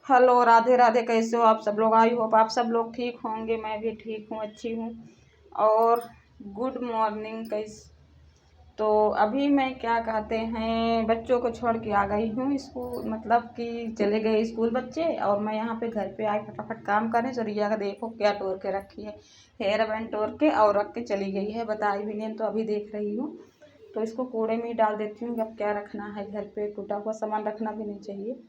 Hello, Radhe Radhe. कैसे हो आप सब लोग? आई होप आप सब लोग ठीक होंगे। मैं भी ठीक हूँ, अच्छी हूँ। और गुड मॉर्निंग। तो अभी मैं क्या कहते हैं, बच्चों को छोड़ के आ गई हूँ स्कूल, मतलब कि चले गए स्कूल बच्चे, और मैं यहाँ पे घर पे आई फटाफट काम करने। तो रिया का देखो क्या टोर के रखी है, हेयर बैंड टोर के और रख के चली गई है, बताई भी नहीं। तो अभी देख रही हूँ, तो इसको कूड़े में ही डाल देती हूँ। अब क्या रखना है घर पे, टूटा हुआ सामान रखना भी नहीं चाहिए।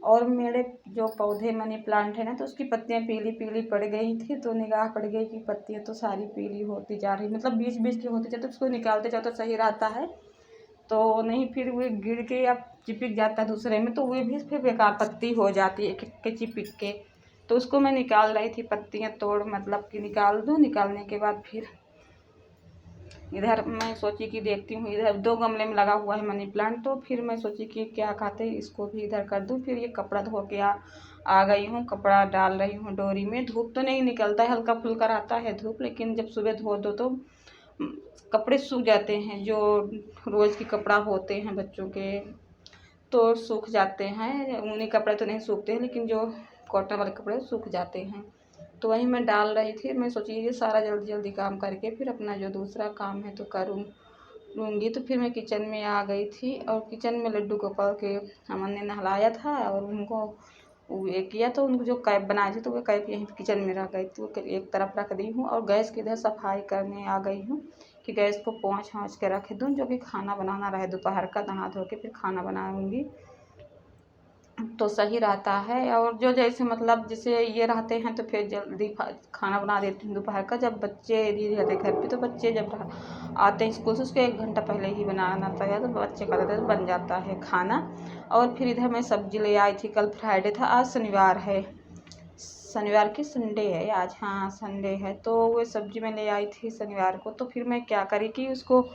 और मेरे जो पौधे मनी प्लांट है ना, तो उसकी पत्तियां पीली पीली पड़ गई थी। तो निगाह पड़ गई कि पत्तियां तो सारी पीली होती जा रही, मतलब बीच बीच की होती जाती, तो उसको निकालते जाओ तो सही रहता है। तो नहीं, फिर वो गिर के या चिपक जाता है दूसरे में, तो वो भी फिर बेकार पत्ती हो जाती है, एक एक के चिपक के। तो उसको मैं निकाल रही थी, पत्तियां तोड़, मतलब कि निकाल दूँ। निकालने के बाद फिर इधर मैं सोची कि देखती हूँ, इधर 2 गमले में लगा हुआ है मनी प्लांट। तो फिर मैं सोची कि क्या कहते हैं, इसको भी इधर कर दूँ। फिर ये कपड़ा धो के आ गई हूँ, कपड़ा डाल रही हूँ डोरी में। धूप तो नहीं निकलता है, हल्का फुल्का रहता है धूप, लेकिन जब सुबह धो दो तो कपड़े सूख जाते हैं। जो रोज़ के कपड़ा होते हैं बच्चों के, तो सूख जाते हैं। ऊनी कपड़े तो नहीं सूखते हैं, लेकिन जो कॉटन वाले कपड़े सूख जाते हैं। तो वही मैं डाल रही थी। मैं सोची ये सारा जल्दी जल्दी काम करके फिर अपना जो दूसरा काम है तो लूँगी। तो फिर मैं किचन में आ गई थी, और किचन में लड्डू गोपाल के अमन ने नहलाया था, और उनको ये किया। तो उनको जो कैप बनाए थे, तो वो कैप यहीं किचन में रह गई, तो वो एक तरफ रख दी हूँ। और गैस की इधर सफाई करने आ गई हूँ कि गैस को पोंछ हाँच के रख दूँ, जो कि खाना बनाना रहे दोपहर का, नहा धो के फिर खाना बनाऊँगी तो सही रहता है। और जो जैसे मतलब जैसे ये रहते हैं, तो फिर जल्दी खाना बना देती हूँ दोपहर का। जब बच्चे यदि रहते घर पे, तो बच्चे जब आते हैं स्कूल से, उसके 1 घंटा पहले ही बनाना आता है, तो बच्चे का देते तो बन जाता है खाना। और फिर इधर मैं सब्जी ले आई थी, कल फ्राइडे था, आज शनिवार है, शनिवार की संडे है आज, हाँ संडे है। तो वो सब्जी मैं ले आई थी शनिवार को। तो फिर मैं क्या करी कि उसको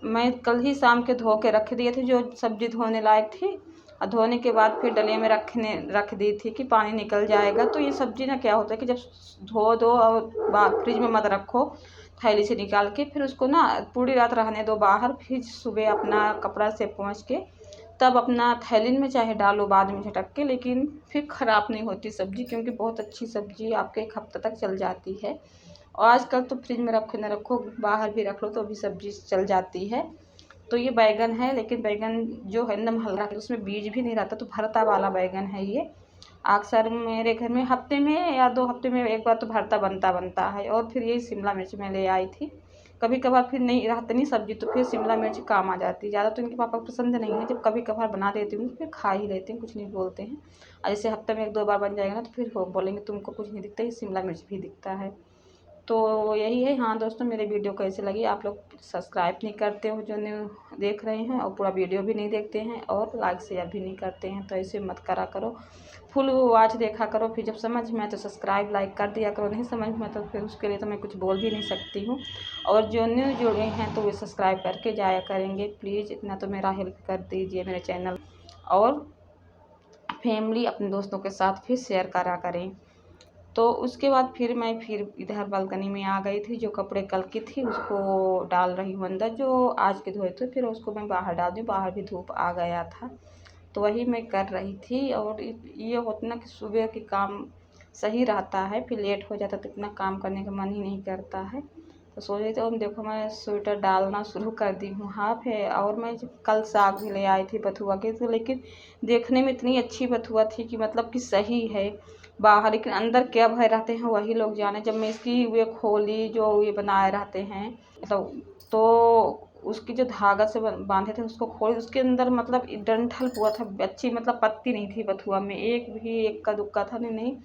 मैं कल ही शाम के धो के रख दिए थे, जो सब्जी धोने लायक थी। और धोने के बाद फिर डलिया में रख दी थी कि पानी निकल जाएगा। तो ये सब्जी ना क्या होता है कि जब धो दो और फ्रिज में मत रखो, थैली से निकाल के, फिर उसको ना पूरी रात रहने दो बाहर, फिर सुबह अपना कपड़ा से पोंछ के तब अपना थैलीन में चाहे डालो बाद में झटक के, लेकिन फिर ख़राब नहीं होती सब्ज़ी, क्योंकि बहुत अच्छी सब्ज़ी आपके 1 हफ्ते तक चल जाती है। और आजकल तो फ्रिज में रखो न रखो, बाहर भी रख लो तो भी सब्ज़ी चल जाती है। तो ये बैगन है, लेकिन बैगन जो है एकदम हल्का है, उसमें बीज भी नहीं रहता, तो भरता वाला बैगन है ये। अक्सर मेरे घर में हफ्ते में या 2 हफ्ते में एक बार तो भरता बनता है। और फिर यही शिमला मिर्च मैं ले आई थी। कभी कभार फिर नहीं रहती नहीं सब्जी, तो फिर शिमला मिर्च काम आ जाती है। ज़्यादा तो इनके पापा को पसंद नहीं है, जब कभी कभार बना देती हूँ फिर खा ही लेते हैं, कुछ नहीं बोलते हैं। और जैसे हफ्ते में 1-2 बार बन जाएगा ना, तो फिर हो बोलेंगे तुमको कुछ नहीं दिखता, ये शिमला मिर्च भी दिखता है। तो यही है। हाँ दोस्तों, मेरे वीडियो कैसे लगी? आप लोग सब्सक्राइब नहीं करते हो जो न्यू देख रहे हैं, और पूरा वीडियो भी नहीं देखते हैं, और लाइक शेयर भी नहीं करते हैं, तो ऐसे मत करा करो। फुल वॉच देखा करो, फिर जब समझ में आए तो सब्सक्राइब लाइक कर दिया करो। नहीं समझ में तो फिर उसके लिए तो मैं कुछ बोल भी नहीं सकती हूँ। और जो न्यू जुड़े हैं तो वे सब्सक्राइब करके जाया करेंगे प्लीज़, इतना तो मेरा हेल्प कर दीजिए मेरे चैनल। और फैमिली अपने दोस्तों के साथ फिर शेयर करा करें। तो उसके बाद फिर इधर बालकनी में आ गई थी। जो कपड़े कल की थी उसको डाल रही हूँ अंदर, जो आज के धोए थे, फिर उसको मैं बाहर डाल दी। बाहर भी धूप आ गया था, तो वही मैं कर रही थी। और ये होता ना कि सुबह के काम सही रहता है, फिर लेट हो जाता तो इतना काम करने का मन ही नहीं करता है। तो सोच रही थी, और देखो मैं स्वेटर डालना शुरू कर दी हूँ, हाफ है। और मैं कल साग भी ले आई थी बथुआ के, तो लेकिन देखने में इतनी अच्छी बथुआ थी कि मतलब कि सही है बाहर, लेकिन अंदर क्या भरे रहते हैं वही लोग जाने। जब मैं इसकी वे खोली, जो ये बनाए रहते हैं तो उसकी जो धागा से बांधे थे उसको खोल, उसके अंदर मतलब डंठल हुआ था, अच्छी मतलब पत्ती नहीं थी बथुआ में, एक भी एक का दुक्का था नहीं।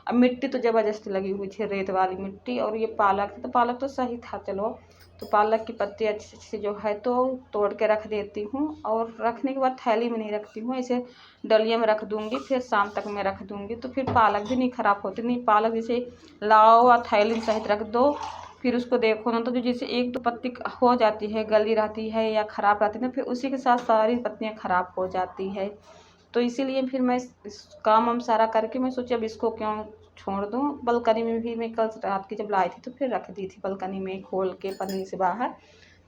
अब मिट्टी तो ज़बरदस्ती लगी हुई थी, रेत वाली मिट्टी। और ये पालक था, तो पालक तो सही था चलो। तो पालक की पत्ती अच्छी से जो है तो तोड़ के रख देती हूँ, और रखने के बाद थैली में नहीं रखती हूँ, ऐसे डलिया में रख दूँगी, फिर शाम तक मैं रख दूँगी। तो फिर पालक भी नहीं ख़राब होती। नहीं, पालक जैसे लाओ और थैली सहित रख दो, फिर उसको देखो ना, तो जो जैसे 1-2 पत्ती हो जाती है, गली रहती है या ख़राब रहती है ना, फिर उसी के साथ सारी पत्तियाँ ख़राब हो जाती है। तो इसीलिए फिर मैं इस काम वाम सारा करके मैं सोची अब इसको क्यों छोड़ दूँ। बालकनी में भी मैं कल रात की जब लाई थी तो फिर रख दी थी बालकनी में खोल के पन्नी से बाहर।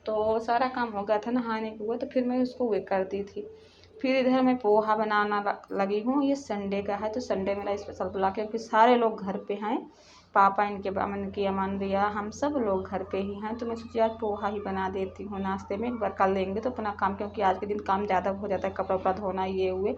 तो सारा काम हो गया था, नहाने के हुआ, तो फिर मैं उसको वे कर दी थी। फिर इधर मैं पोहा बनाना लगी हूँ। ये संडे का है तो संडे मेरा स्पेशल बुला, क्योंकि सारे लोग घर पे हैं, पापा इनके अमन की, अमन रिया, हम सब लोग घर पे ही हैं। तो मैं सोची आज पोहा ही बना देती हूँ नाश्ते में, एक बार कर लेंगे तो अपना काम, क्योंकि आज के दिन काम ज़्यादा हो जाता है, कपड़ा उपड़ा धोना ये हुए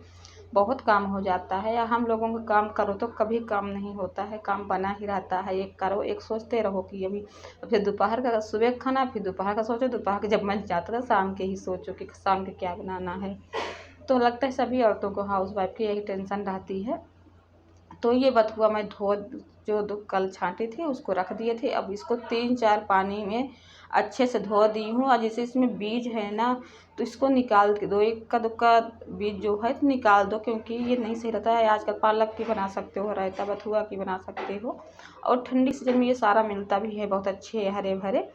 बहुत काम हो जाता है। या हम लोगों का काम करो तो कभी काम नहीं होता है, काम बना ही रहता है, एक करो एक सोचते रहो कि अभी, फिर दोपहर का सुबह का खाना, फिर दोपहर का सोचो, दोपहर के जब मन जाता था शाम के ही सोचो कि शाम के क्या बनाना है। तो लगता है सभी औरतों को, हाउस वाइफ की यही टेंशन रहती है। तो ये बथुआ मैं जो कल छांटी थी उसको रख दिए थे। अब इसको 3-4 पानी में अच्छे से धो दी हूँ। और जैसे इसमें बीज है ना तो इसको निकाल के दो, एक का दुक्का बीज जो है तो निकाल दो, क्योंकि ये नहीं सही रहता है। आजकल पालक की बना सकते हो रायता, बथुआ की बना सकते हो, और ठंडी सीजन में ये सारा मिलता भी है, बहुत अच्छे हरे भरे।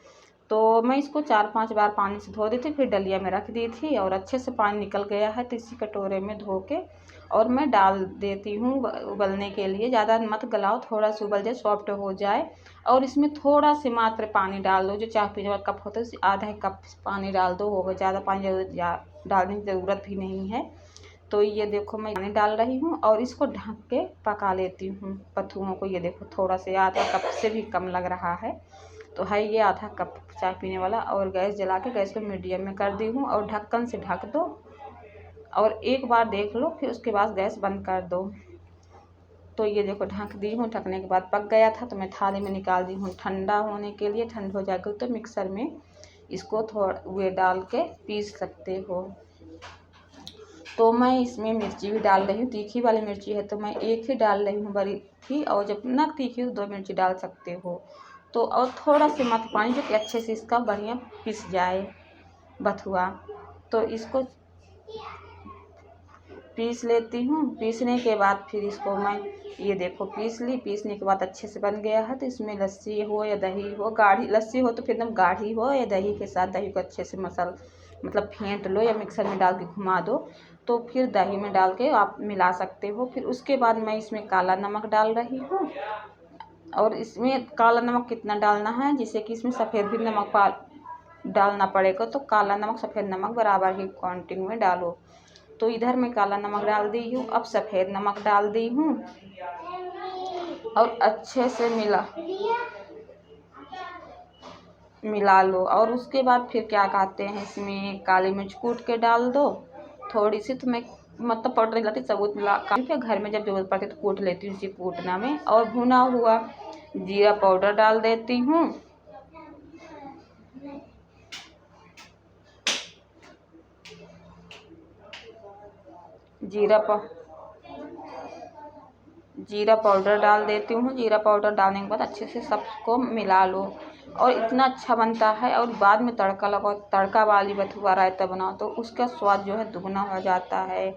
तो मैं इसको 4-5 बार पानी से धो दी थी, फिर डलिया में रख दी थी, और अच्छे से पानी निकल गया है। तो इसी कटोरे में धो के और मैं डाल देती हूँ उबलने के लिए। ज़्यादा मत गलाओ, थोड़ा सा उबल जाए, सॉफ्ट हो जाए। और इसमें थोड़ा से मात्र पानी डाल दो, जो चाय पीने वाला कप होता है उससे आधा कप पानी डाल दो, होगा। ज़्यादा पानी डालने की ज़रूरत भी नहीं है। तो ये देखो मैं पानी डाल रही हूँ और इसको ढक के पका लेती हूँ बथुओं को। ये देखो थोड़ा से आधा कप से भी कम लग रहा है, तो है ये आधा कप चाय पीने वाला। और गैस जला के गैस को मीडियम में कर दी हूँ, और ढक्कन से ढक दो और एक बार देख लो, फिर उसके बाद गैस बंद कर दो। तो ये देखो ढक दी हूँ, ढकने के बाद पक गया था तो मैं थाली में निकाल दी हूँ ठंडा होने के लिए। ठंड हो जाएगा तो मिक्सर में इसको थोड़ा वे डाल के पीस सकते हो। तो मैं इसमें मिर्ची भी डाल रही हूँ, तीखी वाली मिर्ची है तो मैं एक ही डाल रही हूँ बड़ी थी, और जब ना तीखी हो 2 मिर्ची डाल सकते हो। तो और थोड़ा से मत पानी, जो कि अच्छे से इसका बढ़िया पिस जाए बथुआ। तो इसको पीस लेती हूँ। पीसने के बाद फिर इसको मैं ये देखो पीस ली। पीसने के बाद अच्छे से बन गया है। तो इसमें लस्सी हो या दही हो, गाढ़ी लस्सी हो तो फिर एकदम गाढ़ी हो, या दही के साथ दही को अच्छे से मतलब फेंट लो या मिक्सर में डाल के घुमा दो, तो फिर दही में डाल के आप मिला सकते हो। फिर उसके बाद मैं इसमें काला नमक डाल रही हूँ, और इसमें काला नमक कितना डालना है, जिससे कि इसमें सफ़ेद भी नमक डालना पड़ेगा। तो काला नमक सफ़ेद नमक बराबर ही क्वांटिटी में डालो। तो इधर मैं काला नमक डाल दी हूँ, अब सफ़ेद नमक डाल दी हूँ और अच्छे से मिला लो। और उसके बाद फिर क्या कहते हैं, इसमें काली मिर्च कूट के डाल दो थोड़ी सी। तो मैं मतलब पाउडर नहीं लाती, सबूत मिला काफ़ी, घर में जब जरूरत पड़ती है तो कूट लेती हूँ इसी कूटना में। और भुना हुआ जीरा पाउडर डाल देती हूँ। जीरा पाउडर डाल देती हूँ। जीरा पाउडर डालने के बाद अच्छे से सबको मिला लो, और इतना अच्छा बनता है। और बाद में तड़का लगाओ, तड़का वाली बथुआ रायता बनाओ तो उसका स्वाद जो है दुगना हो जाता है।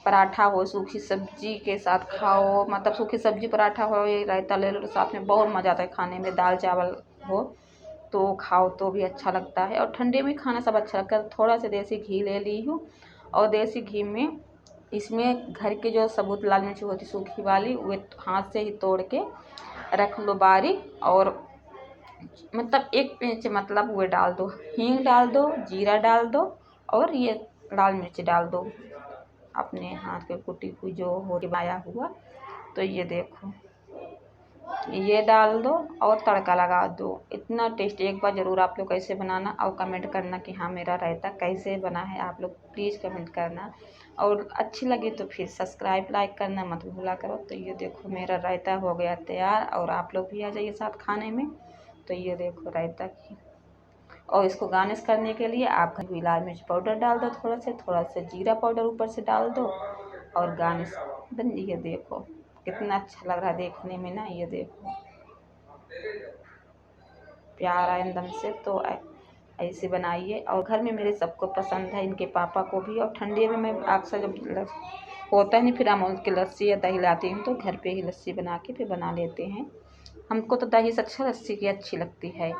पराठा हो, सूखी सब्जी के साथ खाओ, मतलब सूखी सब्जी पराठा हो, ये रायता ले लो तो साथ में बहुत मज़ा आता है खाने में। दाल चावल हो तो खाओ तो भी अच्छा लगता है, और ठंडे में खाना सब अच्छा लगता है। थोड़ा सा देसी घी ले ली हूँ, और देसी घी में इसमें घर के जो सबूत लाल मिर्च होती सूखी वाली, वे हाथ से ही तोड़ के रख लो बारीक, और मतलब 1 पिंच मतलब वो डाल दो, हींग डाल दो, जीरा डाल दो, और ये लाल मिर्च डाल दो अपने हाथ के कुटी हुई जो हो बनाया हुआ। तो ये देखो ये डाल दो और तड़का लगा दो। इतना टेस्टी, एक बार ज़रूर आप लोग कैसे बनाना, और कमेंट करना कि हाँ मेरा रायता कैसे बना है। आप लोग प्लीज़ कमेंट करना, और अच्छी लगी तो फिर सब्सक्राइब लाइक करना मत भूला करो। तो ये देखो मेरा रायता हो गया तैयार, और आप लोग भी आ जाइए साथ खाने में। तो ये देखो रायता की, और इसको गार्निश करने के लिए आप कभी लाल मिर्च पाउडर डाल दो, थोड़ा सा जीरा पाउडर ऊपर से डाल दो, और गार्निश बन। ये देखो कितना अच्छा लग रहा है देखने में ना, ये देखो प्यारा एकदम से। तो ऐसे बनाइए, और घर में मेरे सबको पसंद है, इनके पापा को भी। और ठंडी में मैं अक्सर जब होता नहीं फिर अमूल की लस्सी या दही लाती हूँ, तो घर पे ही लस्सी बना के फिर बना लेते हैं। हमको तो दही से अच्छा लस्सी की अच्छी लगती है।